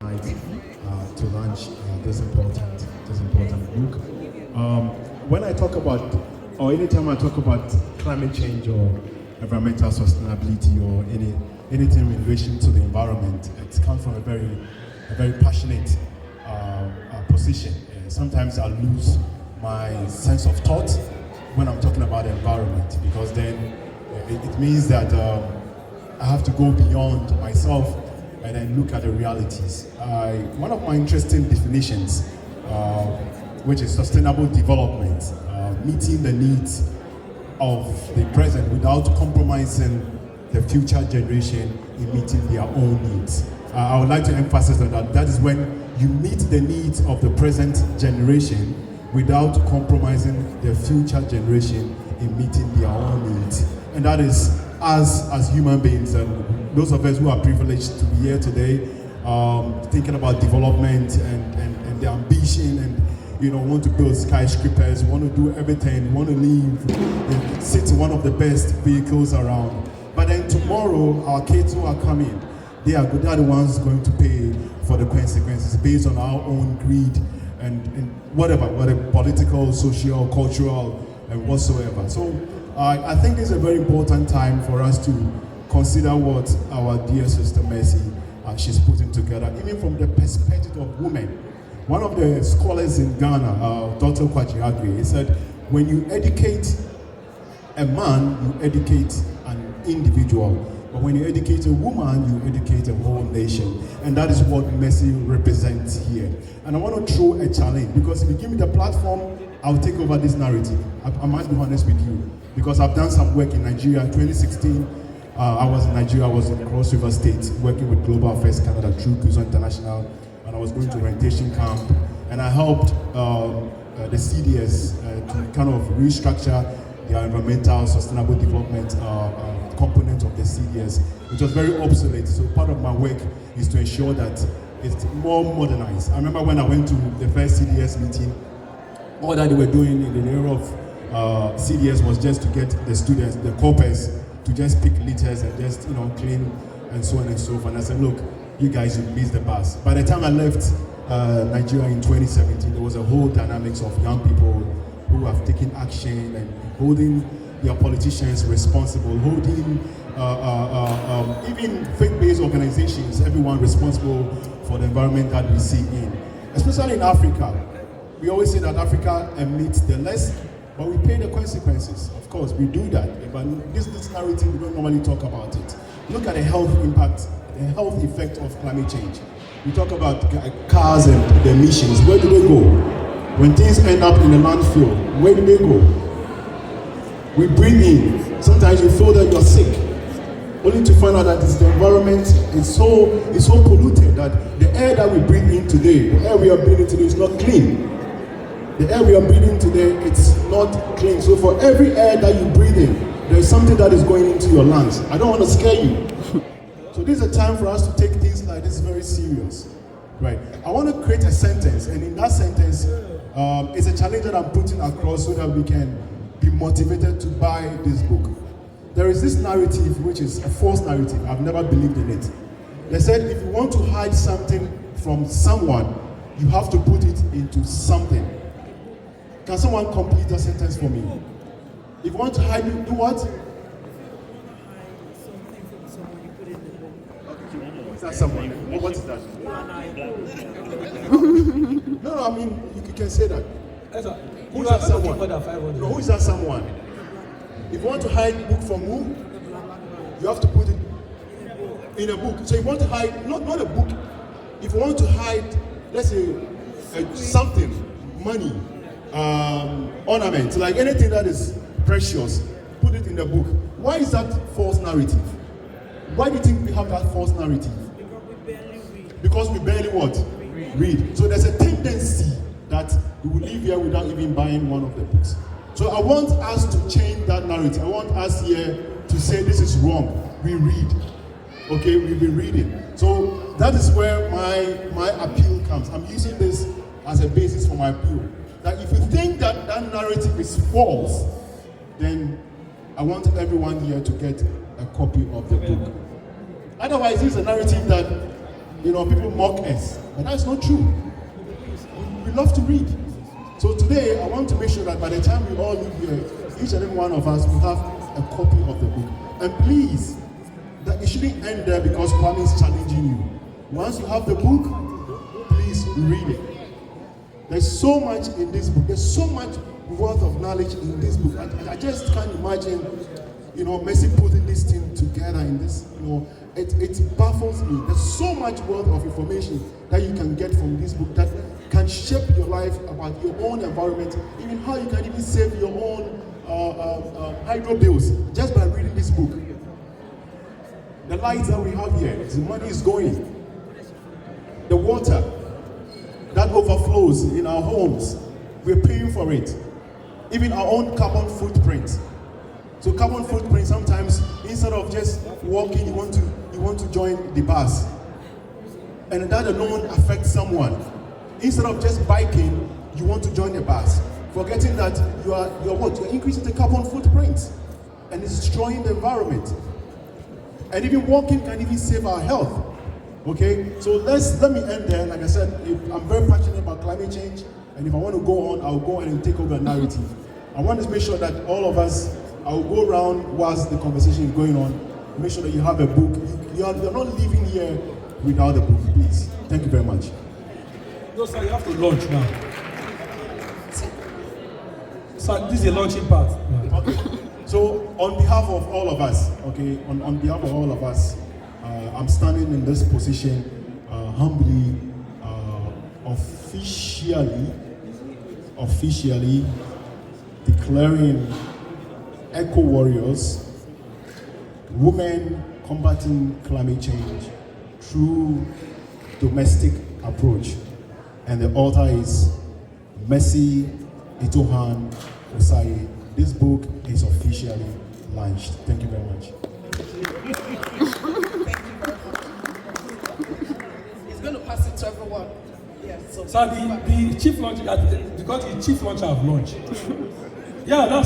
To launch this important book. When I talk about, or anytime I talk about climate change or environmental sustainability or anything in relation to the environment, it comes from a very passionate position. Sometimes I lose my sense of thought when I'm talking about the environment, because then it means that I have to go beyond myself and then look at the realities. One of my interesting definitions, which is sustainable development, meeting the needs of the present without compromising the future generation in meeting their own needs. I would like to emphasize that that is when you meet the needs of the present generation without compromising the future generation in meeting their own needs. And that is us as human beings, and those of us who are privileged to be here today, thinking about development and the ambition, and want to build skyscrapers, want to do everything, want to live and sit in one of the best vehicles around. But then tomorrow, our kids who are coming, they are the ones going to pay for the consequences based on our own greed and whatever political, social, cultural, and whatsoever. So I think it's a very important time for us to consider what our dear sister Mercy she's putting together, even from the perspective of women. One of the scholars in Ghana, Dr. Kwaji Agri, he said, when you educate a man, you educate an individual. But when you educate a woman, you educate a whole nation. And that is what Mercy represents here. And I want to throw a challenge, because if you give me the platform, I'll take over this narrative. I must be honest with you, because I've done some work in Nigeria. In 2016, I was in Nigeria. I was in Cross River State working with Global Affairs Canada through Cuso International, and I was going to orientation camp, and I helped the CDS to kind of restructure their environmental sustainable development component of the CDS, which was very obsolete. So part of my work is to ensure that it's more modernized. I remember when I went to the first CDS meeting, all that they were doing in the area of CDS was just to get the students, the corpers, to just pick litters and just clean and so on and so forth. And I said, look, you guys, you missed the bus. By the time I left Nigeria in 2017, there was a whole dynamics of young people who have taken action and holding their politicians responsible, holding even faith-based organizations, everyone responsible for the environment that we see in. Especially in Africa. We always say that Africa emits the less, but we pay the consequences. Of course, we do that. But this narrative, we don't normally talk about it. Look at the health impact, the health effect of climate change. We talk about cars and the emissions. Where do they go? When things end up in the landfill, where do they go? We breathe in. Sometimes you feel that you're sick, only to find out that it's the environment is so polluted that the air that we breathe in today, the air we are breathing today is not clean. The air we are breathing today, it's not clean. So for every air that you breathe in, there's something that is going into your lungs. I don't want to scare you. So this is a time for us to take things like this very serious. Right? I want to create a sentence, and in that sentence, it's a challenge that I'm putting across so that we can be motivated to buy this book. There is this narrative, which is a false narrative. I've never believed in it. They said if you want to hide something from someone, you have to put it into something. Can someone complete the sentence for me? If you want to hide it, do what? Who is that someone? What is that? No, I mean, you can say that. Who is that someone? No, who is that someone? If you want to hide book from who, you have to put it in a book. So you want to hide, not a book. If you want to hide, let's say, something, money, ornament, like anything that is precious, put it in the book. Why is that false narrative? Why do you think we have that false narrative? Because we barely what? Read. So there's a tendency that we will leave here without even buying one of the books. So I want us to change that narrative. I want us here to say this is wrong. We read. Okay, we've been reading. So that is where my appeal comes. I'm using this as a basis for my appeal. That if you think that that narrative is false, then I want everyone here to get a copy of the book. Otherwise, it's a narrative that people mock us, but that's not true. We love to read. So today, I want to make sure that by the time we all leave here, each and every one of us will have a copy of the book. And please, that it shouldn't end there because Kwame is challenging you. Once you have the book, please read it. There's so much in this book. There's so much worth of knowledge in this book. I just can't imagine, Messi putting this thing together in this, it baffles me. There's so much worth of information that you can get from this book that can shape your life about your own environment, even how you can even save your own hydro bills just by reading this book. The lights that we have here, the money is going. The water that overflows in our homes, we're paying for it. Even our own carbon footprint. So carbon footprint, sometimes instead of just walking, you want to join the bus. And that alone affects someone. Instead of just biking, you want to join the bus. Forgetting that you're increasing the carbon footprint. And it's destroying the environment. And even walking can even save our health. Okay? So let me end there. Like I said, I'm very passionate about climate change. And if I want to go on, I'll go on and take over the narrative. I want to make sure that all of us, I'll go around whilst the conversation is going on. Make sure that you have a book. You're not leaving here without a book, please. Thank you very much. No, sir, you have to launch now. Sir, this is a launching part. Okay. So, on behalf of all of us, okay, on behalf of all of us, I'm standing in this position humbly, officially declaring Eco Warriors, women combating climate change through domestic approach. And the author is Mercy Itohan Osayi. This book is officially launched. Thank you very much. Thank you very much. He's going to pass it to everyone. Yes. So the chief launcher, because the chief launcher have launched. Yeah, that's